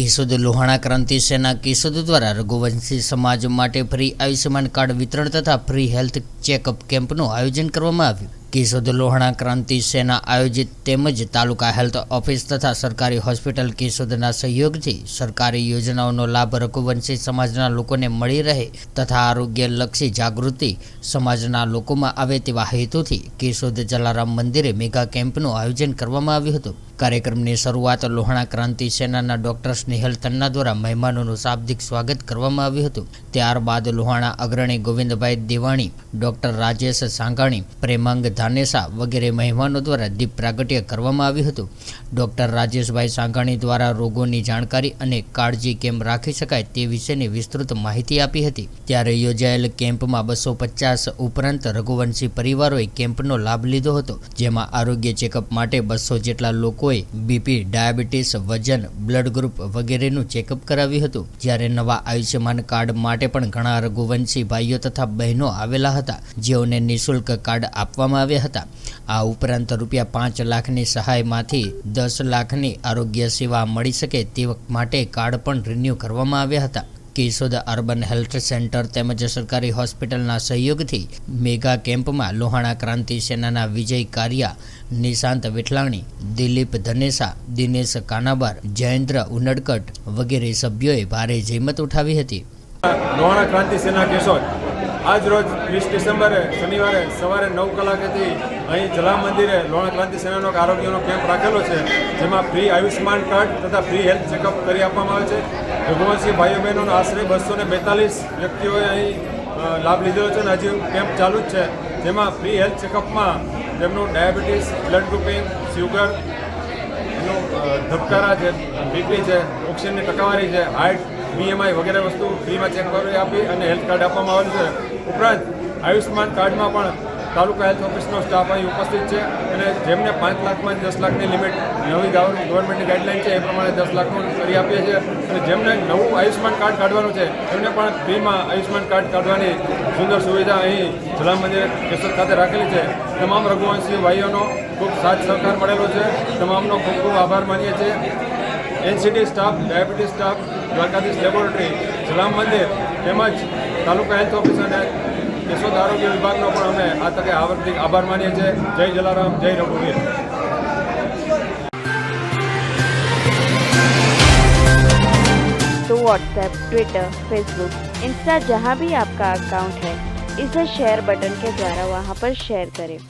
કેશોદ લોહાણા ક્રાંતિ સેના કેશોદ દ્વારા રઘુવંશી સમાજ માટે ફ્રી આયુષ્યમાન કાર્ડ વિતરણ તથા ફ્રી હેલ્થ ચેકઅપ કેમ્પનું આયોજન કરવામાં આવ્યું। કેશોદ લોહાણા ક્રાંતિ સેના આયોજિત તેમજ તાલુકા હેલ્થ ઓફિસ તથા સરકારી હોસ્પિટલ કેશોદના સહયોગથી સરકારી યોજનાઓનો લાભ રઘુવંશી સમાજના લોકોને મળી રહે તથા આરોગ્યલક્ષી જાગૃતિ સમાજના લોકોમાં આવે તેવા હેતુથી કેશોદ જલારામ મંદિરે મેગા કેમ્પનું આયોજન કરવામાં આવ્યું હતું। કાર્યક્રમની શરૂઆત લોહાણા ક્રાંતિ સેનાના ડોક્ટર સ્નેહલ તન્ના દ્વારા મહેમાનોનું શાબ્દિક સ્વાગત કરવામાં આવ્યું હતું। ત્યારબાદ લોહાણા અગ્રણી ગોવિંદભાઈ દેવાણી, ડોક્ટર રાજેશ સાંઘાણી, પ્રેમાંગ ધાનેસા વગેરે મહેમાનો દ્વારા દીપ પ્રાગટ્ય કરવામાં આવ્યું હતું। ડોક્ટર રાજેશભાઈ સાંઘાણી દ્વારા રોગોની જાણકારી અને કાળજી કેમ રાખી શકાય તે વિશેની વિસ્તૃત માહિતી આપી હતી। ત્યારે યોજાયેલ કેમ્પમાં 250 ઉપરાંત રઘુવંશી પરિવારોએ કેમ્પનો લાભ લીધો હતો, જેમાં આરોગ્ય ચેકઅપ માટે 200 જેટલા લોકોએ બીપી, ડાયાબિટીસ, વજન, બ્લડ ગ્રુપ વગેરેનું ચેકઅપ કરાવ્યું હતું। જ્યારે નવા આયુષ્યમાન કાર્ડ માટે પણ ઘણા રઘુવંશી ભાઈઓ તથા બહેનો આવેલા હતા, જેઓને નિઃશુલ્ક કાર્ડ આપવામાં આવ્યા હતા। આ ઉપરાંત ₹5 લાખની સહાયમાંથી 10 લાખની આરોગ્ય સેવા મળી શકે તે માટે કાર્ડ પણ રિન્યૂ કરવામાં આવ્યા હતા। કેશોદ અર્બન હેલ્થ સેન્ટર તેમજ સરકારી હોસ્પિટલના સહયોગથી મેગા કેમ્પમાં લોહાણા ક્રાંતિ સેનાના વિજય કારિયા, નિશાંત વિઠલાણી, દિલીપ ધનેસા, દિનેશ કાનાબાર, જયેન્દ્ર ઉનડકટ વગેરે સભ્યોએ ભારે જહેમત ઉઠાવી હતી। લોહાણા ક્રાંતિ સેના કેશોદ આજ રોજ 20 ડિસેમ્બરે શનિવારે સવારે 9 કલાકેથી અહીં જલારામ મંદિરે લોહાણા ક્રાંતિ સેનાનો આરોગ્યનો કેમ્પ રાખેલો છે, જેમાં ફ્રી આયુષ્યમાન કાર્ડ તથા ફ્રી હેલ્થ ચેકઅપ કરી આપવામાં આવે છે। રઘુવંશી ભાઈઓ બહેનોનો આશરે 242 વ્યક્તિઓએ અહીં લાભ લીધેલો છે અને હજી કેમ્પ ચાલુ જ છે, જેમાં ફ્રી હેલ્થ ચેકઅપમાં તેમનું ડાયાબિટીસ, બ્લડ ગ્રુપિંગ, શુગર, એનું ધબકારા છે, બીપી છે, ઓક્સિજનની ટકાવારી છે, હાર્ટ, BMI વગેરે વસ્તુ ફ્રીમાં ચેક કરી આપી અને હેલ્થ કાર્ડ આપવામાં આવેલું છે। ઉપરાંત આયુષ્યમાન કાર્ડમાં પણ તાલુકા હેલ્થ ઓફિસનો સ્ટાફ અહીં ઉપસ્થિત છે અને જેમને 5 લાખમાંથી 10 લાખની લિમિટ નવી ગવર્મેન્ટની ગાઈડલાઇન છે એ પ્રમાણે 10 લાખનું કરી આપીએ છીએ અને જેમને નવું આયુષ્યમાન કાર્ડ કાઢવાનું છે એમને પણ ફ્રીમાં આયુષ્યમાન કાર્ડ કાઢવાની સુંદર સુવિધા અહીં જલારામ મંદિરે કેશોદ ખાતે રાખેલી છે। તમામ રઘુવંશી ભાઈઓનો ખૂબ સાથ સહકાર મળેલો છે, તમામનો ખૂબ ખૂબ આભાર માનીએ છીએ। NCT staff, diabetes staff, Dwarkadhish laboratory, Jalaram મંદિર તેમજ તાલુકા હેલ્થ ઓફિસ અને કેશોદ આરોગ્ય વિભાગનો પણ અમે આ તકે હાર્દિક આભાર માનીએ છીએ। જય જલારામ, જય રઘુવીર। तो व्हाट्सएप, ट्विटर, फेसबुक, इंस्टा जहाँ भी आपका अकाउंट है, इसे शेयर बटन के द्वारा वहाँ पर शेयर करें।